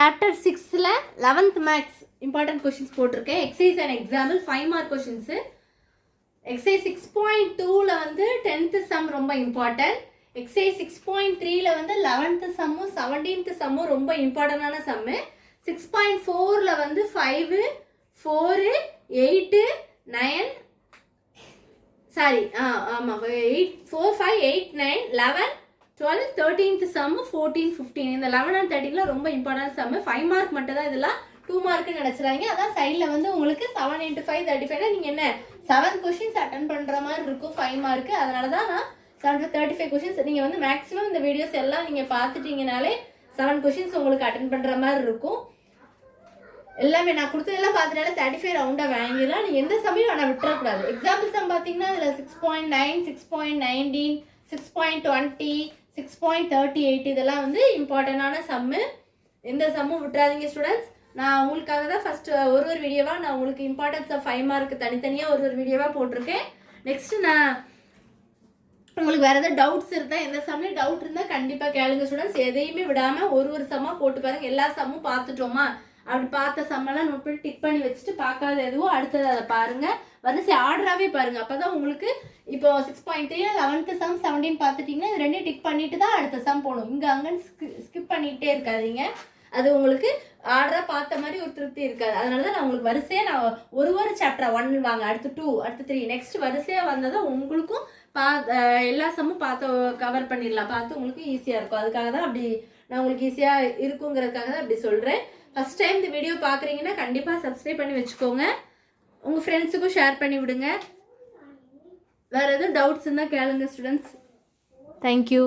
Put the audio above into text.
Chapter 6ல 11th maths important questions போட்டிருக்கேன். Exercise and example 5 mark questions. Exercise 6.2ல வந்து 10th சம் ரொம்ப இம்பார்ட்டன்ட். எக்ஸசைஸ் 6.3ல வந்து 11th சம்மும் 17th சம்மும் ரொம்ப இம்பார்ட்டண்டான சம்மு. 6.4ல வந்து 5 4 8 9 சாரி ஆமாம் 8 4 5 8 9 11 12 13th சம் 14 15 இந்த 11 and 13ல ரொம்ப இம்பார்ட்டன்ட் சம். 5 மார்க் மட்டும் தான் இதெல்லாம் 2 மார்க்னு நினைச்சுறாங்க. அதான் சைடில் வந்து உங்களுக்கு 7 × 5 35 நீங்கள் என்ன 7 கொஷின்ஸ் அட்டன் பண்ணுற மாதிரி இருக்கும் 5 மார்க்கு. அதனால தான் நான் 7 35 கொஷின்ஸ் நீங்கள் வந்து மேக்ஸிமம் இந்த வீடியோஸ் எல்லாம் நீங்கள் பார்த்துட்டீங்கனாலே 7 கொஷின்ஸ் உங்களுக்கு அட்டன் பண்ணுற மாதிரி இருக்கும். எல்லாமே நான் கொடுத்ததெல்லாம் பார்த்தனால 35 ரவுண்டாக வாங்கிடலாம். நீங்கள் எந்த சமயம் நான் விட்டுறக்கூடாது. எக்ஸாம்பிள் சம் பார்த்தீங்கன்னா இதில் 6.9 6.19 6.20 6.38 இதெல்லாம் வந்து இம்பார்ட்டண்டான சம்மு. எந்த சம்மும் விட்டுறாதீங்க ஸ்டூடெண்ட்ஸ். நான் உங்களுக்காக தான் ஃபஸ்ட்டு ஒரு வீடியோவாக நான் உங்களுக்கு இம்பார்ட்டன்ஸ் ஆஃப் 5 மார்க்கு தனித்தனியாக ஒரு வீடியோவாக போட்டிருக்கேன். நெக்ஸ்ட்டு நான் உங்களுக்கு வேறு எதாவது டவுட்ஸ் இருந்தால் எந்த சம்லேயும் டவுட் இருந்தால் கண்டிப்பாக கேளுங்க ஸ்டூடெண்ட்ஸ். எதையுமே விடாமல் ஒரு சம்மாக போட்டு பாருங்கள். எல்லா சம்மும் பார்த்துட்டோமா அப்படி பார்த்த சம்மெல்லாம் நோட் பண்ணி டிக் பண்ணி வச்சுட்டு பார்க்காத எதுவும் அடுத்தது அதை பாருங்கள். வரிசை ஆர்டராகவே பாருங்கள். அப்போ தான் உங்களுக்கு இப்போ 6.3 11th சம் 17 பார்த்துட்டிங்கன்னா இது ரெண்டையும் டிக் பண்ணிட்டு தான் அடுத்த சம் போகணும். இங்கே அங்கன்னு ஸ்கிப் பண்ணிகிட்டே இருக்காதீங்க. அது உங்களுக்கு ஆர்டராக பார்த்த மாதிரி ஒரு திருப்தி இருக்காது. அதனால தான் நான் உங்களுக்கு வரிசையாக நான் ஒரு சாப்டர் 1 வாங்க, அடுத்து 2 அடுத்து 3 நெக்ஸ்ட் வரிசையாக வந்தால் தான் உங்களுக்கும் எல்லா சம்மும் பார்த்து கவர் பண்ணிடலாம். பார்த்து உங்களுக்கு ஈஸியாக இருக்கும். அதுக்காக தான் அப்படி நான் உங்களுக்கு ஈஸியாக இருக்குங்கிறதுக்காக தான் அப்படி சொல்கிறேன். ஃபஸ்ட் டைம் இந்த வீடியோ பார்க்குறீங்கன்னா கண்டிப்பாக சப்ஸ்கிரைப் பண்ணி வச்சுக்கோங்க. உங்கள் ஃப்ரெண்ட்ஸுக்கும் ஷேர் பண்ணி விடுங்க. வேறு எதுவும் டவுட்ஸ் இருந்தால் கேளுங்க ஸ்டூடெண்ட்ஸ். தேங்க்யூ.